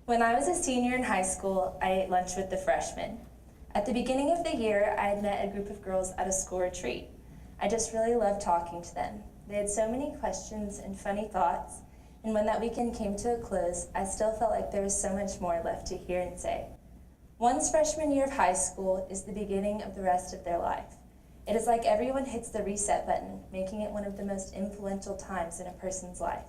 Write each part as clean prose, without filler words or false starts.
When I was a senior in high school, I ate lunch with the freshmen. At the beginning of the year, I had met a group of girls at a school retreat. I just really loved talking to them. They had so many questions and funny thoughts, and when that weekend came to a close, I still felt like there was so much more left to hear and say. One's freshman year of high school is the beginning of the rest of their life. It is like everyone hits the reset button, making it one of the most influential times in a person's life.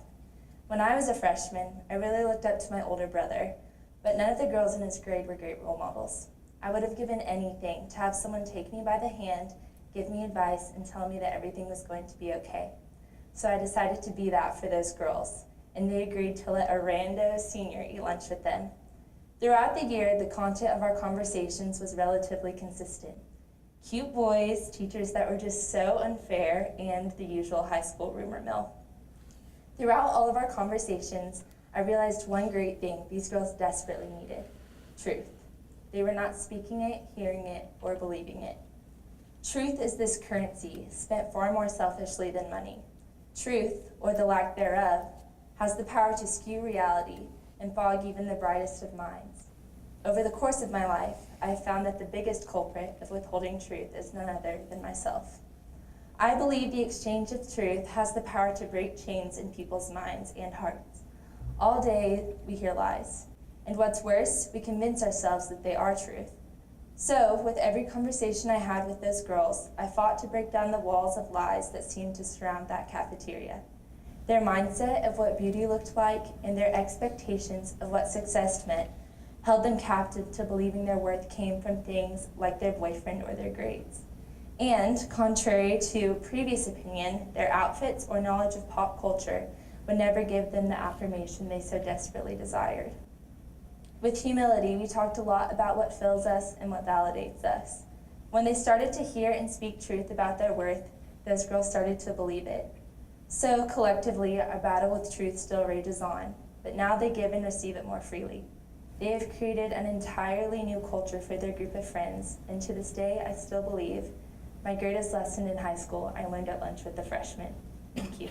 When I was a freshman, I really looked up to my older brother, but none of the girls in his grade were great role models. I would have given anything to have someone take me by the hand, give me advice, and tell me that everything was going to be okay. So I decided to be that for those girls, and they agreed to let a rando senior eat lunch with them. Throughout the year, the content of our conversations was relatively consistent. Cute boys, teachers that were just so unfair, and the usual high school rumor mill. Throughout all of our conversations, I realized one great thing these girls desperately needed: truth. They were not speaking it, hearing it, or believing it. Truth is this currency, spent far more selfishly than money. Truth, or the lack thereof, has the power to skew reality and fog even the brightest of minds. Over the course of my life, I have found that the biggest culprit of withholding truth is none other than myself. I believe the exchange of truth has the power to break chains in people's minds and hearts. All day, we hear lies. And what's worse, we convince ourselves that they are truth. So, with every conversation I had with those girls, I fought to break down the walls of lies that seemed to surround that cafeteria. Their mindset of what beauty looked like and their expectations of what success meant held them captive to believing their worth came from things like their boyfriend or their grades. And, contrary to previous opinion, their outfits or knowledge of pop culture would never give them the affirmation they so desperately desired. With humility, we talked a lot about what fills us and what validates us. When they started to hear and speak truth about their worth, those girls started to believe it. So, collectively, our battle with truth still rages on, but now they give and receive it more freely. They have created an entirely new culture for their group of friends, and to this day, I still believe my greatest lesson in high school I learned at lunch with the freshmen. Thank you.